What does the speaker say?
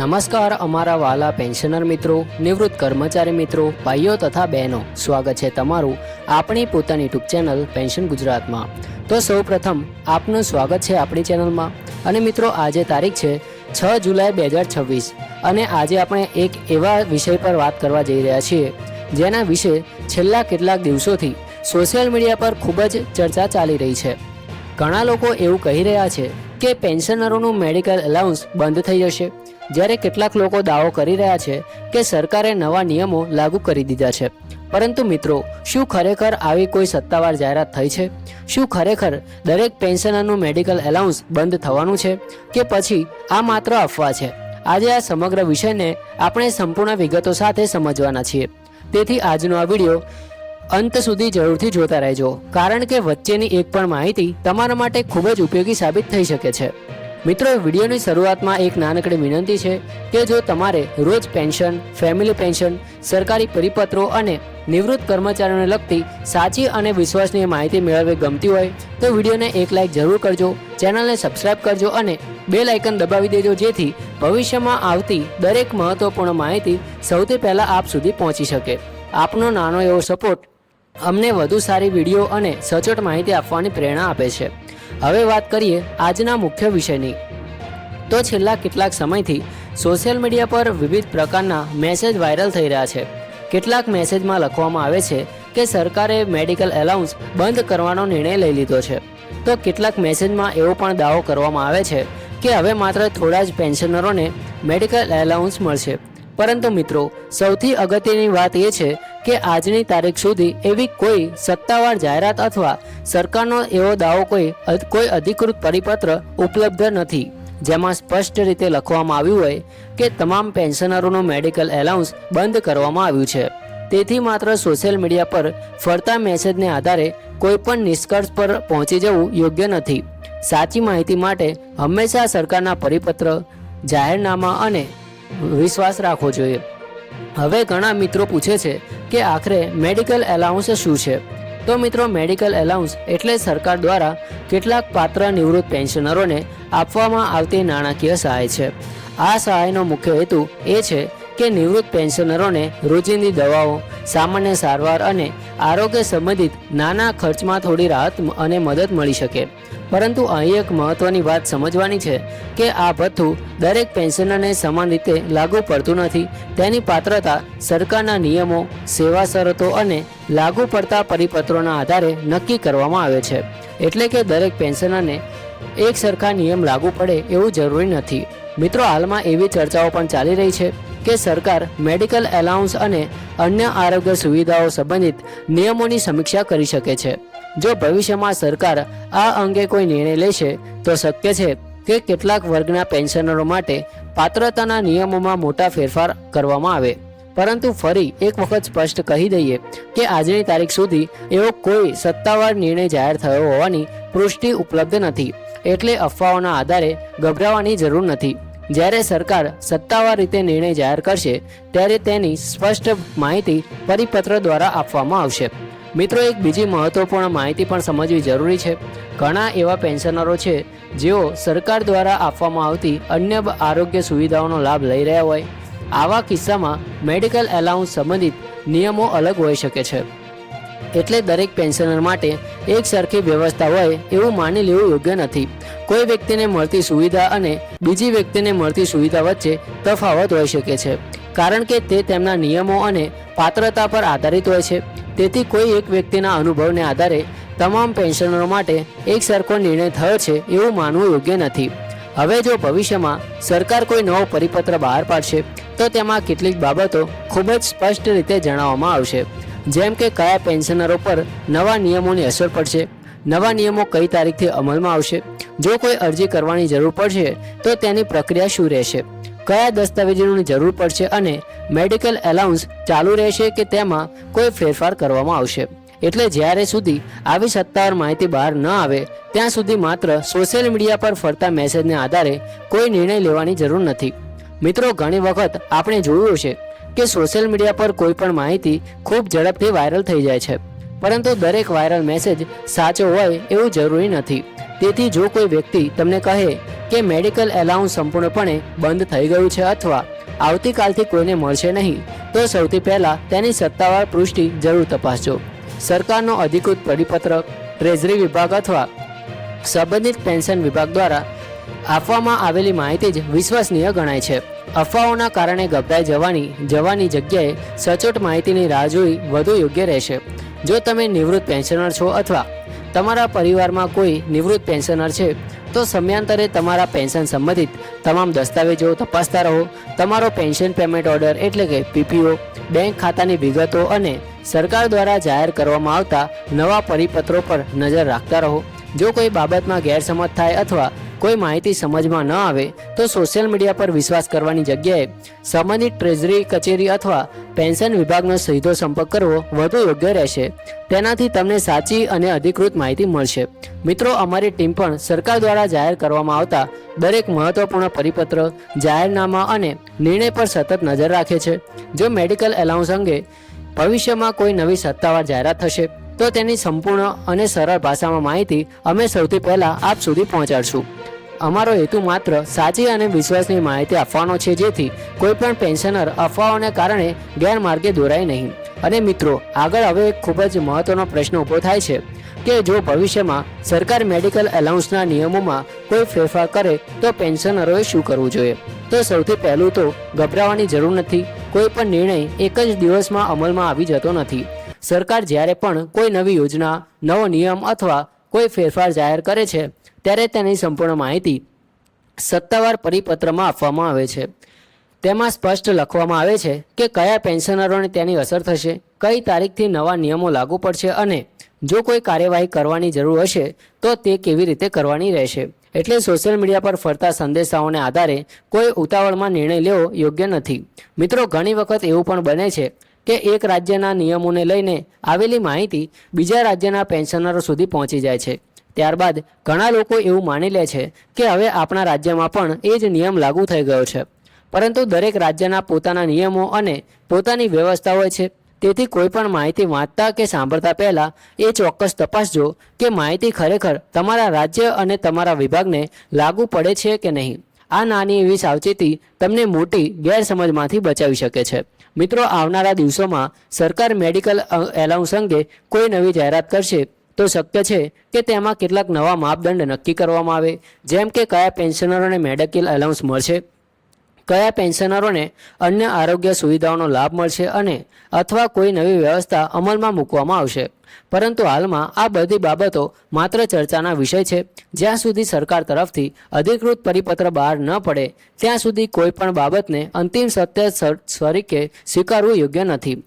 નમસ્કાર અમારા વાલા પેન્શનર મિત્રો, નિવૃત્ત કર્મચારી મિત્રો, ભાઈઓ તથા બહેનો, સ્વાગત છે તમારું આપણી પોતાની યુટ્યુબ ચેનલ પેન્શન ગુજરાતમાં। તો સૌપ્રથમ આપનું સ્વાગત છે આપણી ચેનલમાં। અને મિત્રો, આજે તારીખ છે 6 જુલાઈ 2026 અને આજે આપણે એક એવા વિષય પર વાત કરવા જઈ રહ્યા છીએ જેના વિશે છેલ્લા કેટલાક દિવસોથી સોશિયલ મીડિયા પર ખૂબ જ ચર્ચા ચાલી રહી છે। ઘણા લોકો એવું કહી રહ્યા છે કે પેન્શનરોનું મેડિકલ એલાઉન્સ બંધ થઈ જશે, જ્યારે કેટલાક લોકો દાવો કરી રહ્યા છે કે સરકારે નવા નિયમો લાગુ કરી દીધા છે। પરંતુ મિત્રો, શું ખરેખર આવી કોઈ સત્તાવાર જાહેરાત થઈ છે? શું ખરેખર દરેક પેન્શનરનું મેડિકલ એલાઉન્સ બંધ થવાનું છે કે પછી આ માત્ર અફવા છે? આજે આ સમગ્ર વિષયને આપણે સંપૂર્ણ વિગતો સાથે સમજવાના છીએ, તેથી આજનો આ વિડીયો અંત સુધી જરૂરથી જોતા રહેજો, કારણ કે વચ્ચેની એક પણ માહિતી તમારા માટે ખૂબ જ ઉપયોગી સાબિત થઈ શકે છે। મિત્રો, વિડીયોની શરૂઆતમાં એક નાનકડી વિનંતી છે કે જો તમારે રોજ પેન્શન, ફેમિલી પેન્શન, સરકારી પરિપત્રો અને નિવૃત્ત કર્મચારીઓને લગતી સાચી અને વિશ્વસનીય માહિતી મેળવવી ગમતી હોય તો વિડીયોને એક લાઇક જરૂર કરજો, ચેનલને સબસ્ક્રાઇબ કરજો અને બેલ આઇકન દબાવી દેજો, જેથી ભવિષ્યમાં આવતી દરેક મહત્વપૂર્ણ માહિતી સૌથી પહેલાં આપ સુધી પહોંચી શકે। આપનો નાનો એવો સપોર્ટ અમને વધુ સારી વિડીયો અને સચોટ માહિતી આપવાની પ્રેરણા આપે છે। હવે વાત કરીએ આજના મુખ્ય વિષયની। તો છેલ્લા કેટલાક સમયથી સોશિયલ મીડિયા પર વિવિધ પ્રકારના મેસેજ વાયરલ થઈ રહ્યા છે। કેટલાક મેસેજમાં લખવામાં આવે છે કે સરકારે મેડિકલ એલાઉન્સ બંધ કરવાનો નિર્ણય લઈ લીધો છે, તો કેટલાક મેસેજમાં એવો પણ દાવો કરવામાં આવે છે કે હવે માત્ર થોડા જ પેન્શનરોને મેડિકલ એલાઉન્સ મળશે। પરંતુ મિત્રો, સૌથી અગત્યની વાત એ છે કે આજની તારીખ સુધી એવી કોઈ સત્તાવાર જાહેરાત અથવા સરકારનો એવો દાવો કોઈ અધિકૃત પરિપત્ર ઉપલબ્ધ નથી જેમાં સ્પષ્ટ રીતે લખવામાં આવ્યું હોય કે તમામ પેન્શનરોનું મેડિકલ એલાઉન્સ બંધ કરવામાં આવ્યું છે। તેથી માત્ર સોશિયલ મીડિયા પર ફરતા મેસેજને આધારે કોઈ પણ નિષ્કર્ષ પર પહોંચી જવું યોગ્ય નથી। સાચી માહિતી માટે હંમેશા સરકારના પરિપત્ર, જાહેરનામા અને વિશ્વાસ રાખવો જોઈએ। હવે ઘણા મિત્રો પૂછે છે કે આખરે મેડિકલ એલાઉન્સ શું છે? તો મિત્રો, મેડિકલ એલાઉન્સ એટલે સરકાર દ્વારા કેટલાક પાત્ર નિવૃત્ત પેન્શનરોને આપવામાં આવતી નાણાકીય સહાય છે। આ સહાયનો મુખ્ય હેતુ એ છે કે નિવૃત્ત પેન્શનરોને રોજિંદી દવાઓ, સામાન્ય સારવાર અને આરોગ્ય સંબંધિત નાના ખર્ચમાં થોડી રાહત અને મદદ મળી શકે। પરંતુ અહીં એક મહત્વની વાત સમજવાની છે કે આ ભથ્થું દરેક પેન્શનરને સમાન રીતે લાગુ પડતું નથી। તેની પાત્રતા સરકારના નિયમો, સેવા શરતો અને લાગુ પડતા પરિપત્રોના આધારે નક્કી કરવામાં આવે છે। એટલે કે દરેક પેન્શનરને એક સરખા નિયમ લાગુ પડે એવું જરૂરી નથી। મિત્રો, હાલમાં એવી ચર્ચાઓ પણ ચાલી રહી છે કે સરકાર મેડિકલ એલાઉન્સ અને અન્ય આરોગ્ય સુવિધાઓ સંબંધિત નિયમોની સમીક્ષા કરી શકે છે। જો ભવિષ્યમાં સરકાર આ અંગે કોઈ નિર્ણય લેશે તો શક્ય છે કે કેટલાક વર્ગના પેન્શનરો માટે પાત્રતાના નિયમોમાં મોટા ફેરફાર કરવામાં આવે। પરંતુ ફરી એક વખત સ્પષ્ટ કહી દઈએ કે આજની તારીખ સુધી એવો કોઈ સત્તાવાર નિર્ણય જાહેર થયો હોવાની પુષ્ટિ ઉપલબ્ધ નથી, એટલે અફવાઓના આધારે ગભરાવાની જરૂર નથી। જ્યારે સરકાર સત્તાવાર રીતે નિર્ણય જાહેર કરશે ત્યારે તેની સ્પષ્ટ માહિતી પરિપત્ર દ્વારા આપવામાં આવશે। મિત્રો, એક બીજી મહત્વપૂર્ણ માહિતી પણ સમજવી જરૂરી છે। ઘણા એવા પેન્શનરો છે જેઓ સરકાર દ્વારા આપવામાં આવતી અન્ય આરોગ્ય સુવિધાઓનો લાભ લઈ રહ્યા હોય। આવા કિસ્સામાં મેડિકલ એલાઉન્સ સંબંધિત નિયમો અલગ હોઈ શકે છે, એટલે દરેક પેન્શનર માટે એક સરખી વ્યવસ્થા હોય એવું માની લેવું યોગ્ય નથી। કોઈ વ્યક્તિને મળતી સુવિધા અને બીજી વ્યક્તિને મળતી સુવિધા વચ્ચે તફાવત હોઈ શકે છે, કારણ કે તે તેમના નિયમો અને પાત્રતા પર આધારિત હોય છે। તેથી કોઈ એક વ્યક્તિના અનુભવને આધારે તમામ પેન્શનરો માટે એક સરખો નિર્ણય થયો છે એવું માનવું યોગ્ય નથી। હવે જો ભવિષ્યમાં સરકાર કોઈ નવો પરિપત્ર બહાર પાડશે તો તેમાં કેટલીક બાબતો ખૂબ જ સ્પષ્ટ રીતે જણાવવામાં આવશે, જેમ કે કયા પેન્શનરો પર નવા નિયમોની અસર પડશે, નવા નિયમો કઈ તારીખથી અમલમાં આવશે, જો કોઈ અરજી કરવાની જરૂર પડશે તો તેની પ્રક્રિયા શું રહેશે, કયા દસ્તાવેજોની જરૂર પડશે અને મેડિકલ એલાઉન્સ ચાલુ રહેશે કે તેમાં કોઈ ફેરફાર કરવામાં આવશે। એટલે જ્યારે સુધી આવી સત્તાવાર માહિતી બહાર ન આવે ત્યાં સુધી માત્ર સોશિયલ મીડિયા પર ફરતા મેસેજને આધારે કોઈ નિર્ણય લેવાની જરૂર નથી। મિત્રો, ઘણી વખત આપણે જોયું છે કે સોશિયલ મીડિયા પર કોઈ પણ માહિતી ખૂબ ઝડપથી વાયરલ થઈ જાય છે, પરંતુ દરેક વાયરલ મેસેજ સાચો હોય એવું જરૂરી નથી। તેથી જો કોઈ વ્યક્તિ તમને કહે કે મેડિકલ એલાઉન્સ સંપૂર્ણપણે બંધ થઈ ગયું છે અથવા આવતીકાલથી કોઈને મળશે નહીં, તો સૌથી પહેલાં તેની સત્તાવાર પુષ્ટિ જરૂર તપાસજો. સરકારનો અધિકૃત પરિપત્ર, ટ્રેઝરી વિભાગ અથવા સંબંધિત પેન્શન વિભાગ દ્વારા આપવામાં આવેલી માહિતી જ વિશ્વસનીય ગણાય છે. અફવાઓના કારણે ગભરાઈ જવાની જગ્યાએ સચોટ માહિતીની રાહ જોઈ વધુ યોગ્ય રહેશે. જો તમે નિવૃત્ત પેન્શનર છો અથવા તમારા પરિવારમાં કોઈ નિવૃત્ત પેન્શનર છે, તો સમયાંતરે તમારા પેન્શન સંબંધિત તમામ દસ્તાવેજો તપાસતા રહો. તમારો પેન્શન પેમેન્ટ ઓર્ડર એટલે કે પીપીઓ, બેંક ખાતાની વિગતો અને સરકાર દ્વારા જાહેર કરવામાં આવતા નવા પરિપત્રો પર નજર રાખતા રહો. જો કોઈ બાબતમાં ગેરસમજ થાય અથવા કોઈ માહિતી સમજમાં ન આવે તો સોશિયલ મીડિયા પર વિશ્વાસ કરવાની જગ્યાએ સંબંધિત ટ્રેઝરી કચેરી અથવા પેન્શન વિભાગનો સીધો સંપર્ક કરવો વધુ યોગ્ય રહેશે. તેનાથી તમને સાચી અને અધિકૃત માહિતી મળશે. મિત્રો, અમારી ટીમ પણ સરકાર દ્વારા જાહેર કરવામાં આવતા દરેક મહત્વપૂર્ણ પરિપત્ર, જાહેરનામા અને નિર્ણય પર સતત નજર રાખે છે. જો મેડિકલ એલાઉન્સ અંગે ભવિષ્યમાં કોઈ નવી સત્તાવાર જાહેરાત થશે તો તેની સંપૂર્ણ અને સરળ ભાષામાં માહિતી અમે સૌથી પહેલાં આપ સુધી પહોંચાડશું. અમારો હેતુ માત્ર સાચી અને વિશ્વસનીય માહિતી આપવાનો છે, જેથી કોઈ પણ પેન્શનર અફવાઓને કારણે ગેરમાર્ગે દોરાય નહીં. અને મિત્રો, આગળ હવે એક ખૂબ જ મહત્વનો પ્રશ્ન ઊભો થાય છે કે જો ભવિષ્યમાં સરકાર મેડિકલ એલાઉન્સના નિયમોમાં કોઈ ફેરફાર કરે તો પેન્શનરોએ શું કરવું જોઈએ? તો સૌથી પહેલું તો ગભરાવાની જરૂર નથી. કોઈ પણ નિર્ણય એક જ દિવસમાં અમલમાં આવી જતો નથી. સરકાર જ્યારે પણ કોઈ નવી યોજના, નવો નિયમ અથવા કોઈ ફેરફાર જાહેર કરે છે ત્યારે તેની સંપૂર્ણ માહિતી સત્તાવાર પરિપત્રમાં આપવામાં આવે છે. તેમાં સ્પષ્ટ લખવામાં આવે છે કે કયા પેન્શનરોને તેની અસર થશે, કઈ તારીખથી નવા નિયમો લાગુ પડશે અને જો કોઈ કાર્યવાહી કરવાની જરૂર હશે તો તે કેવી રીતે કરવાની રહેશે. એટલે સોશિયલ મીડિયા પર ફરતા સંદેશાઓને આધારે કોઈ ઉતાવળમાં નિર્ણય લેવો યોગ્ય નથી. મિત્રો, ઘણી વખત એવું પણ બને છે કે એક રાજ્યના નિયમોને લઈને આવેલી માહિતી બીજા રાજ્યના પેન્શનરો સુધી પહોંચી જાય છે. ત્યારબાદ ઘણા લોકો એવું માની લે છે કે હવે આપણા રાજ્યમાં પણ એ જ નિયમ લાગુ થઈ ગયો છે. પરંતુ દરેક રાજ્યના પોતાના નિયમો અને પોતાની વ્યવસ્થા હોય છે. તેથી કોઈ પણ માહિતી વાંચતા કે સાંભળતા પહેલાં એ ચોક્કસ તપાસજો કે માહિતી ખરેખર તમારા રાજ્ય અને તમારા વિભાગને લાગુ પડે છે કે નહીં. આ નાની એવી સાવચેતી તમને મોટી ગેરસમજમાંથી બચાવી શકે છે. મિત્રો, આવનારા દિવસોમાં સરકાર મેડિકલ એલાઉન્સ અંગે કોઈ નવી જાહેરાત કરશે તો શક્ય છે કે તેમાં કેટલાક નવા માપદંડ નક્કી કરવામાં આવે, જેમ કે કયા પેન્શનરોને મેડિકલ એલાઉન્સ મળશે, કયા પેન્શનરોને અન્ય આરોગ્ય સુવિધાઓનો લાભ મળશે અને અથવા કોઈ નવી વ્યવસ્થા અમલમાં મૂકવામાં આવશે. પરંતુ હાલમાં આ બધી બાબતો માત્ર ચર્ચાના વિષય છે. જ્યાં સુધી સરકાર તરફથી અધિકૃત પરિપત્ર બહાર ન પડે ત્યાં સુધી કોઈ પણ બાબતને અંતિમ સત્ય તરીકે સ્વીકારવું યોગ્ય નથી.